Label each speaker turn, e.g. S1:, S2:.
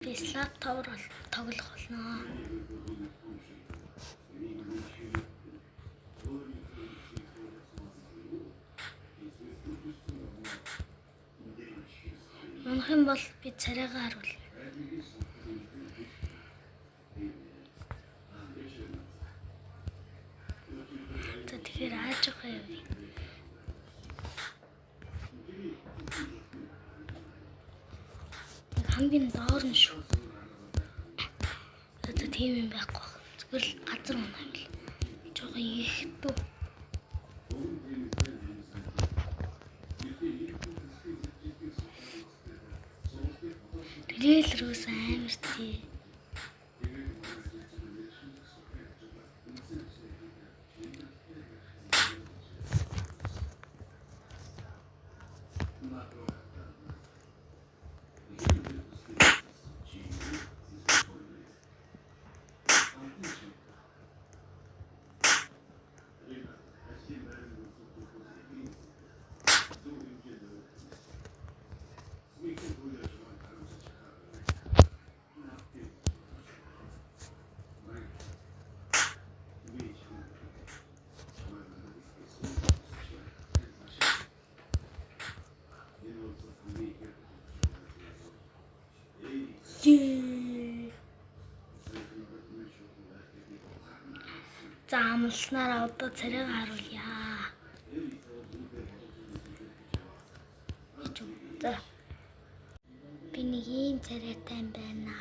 S1: Слап тоглох болно. Унах юм бол би царайгаа харуулъя. Тэгэхээр ааж явах юм. Хамгийн доор нь шүү. Тийм юм байхгүй. Зүгээр л газар унах юм л. Жохоо их дүү. Тэгэл рүүс амар тий. За амлснараа одоо царайгаа харуулъя. Би нэг ийм царайтай юм байна.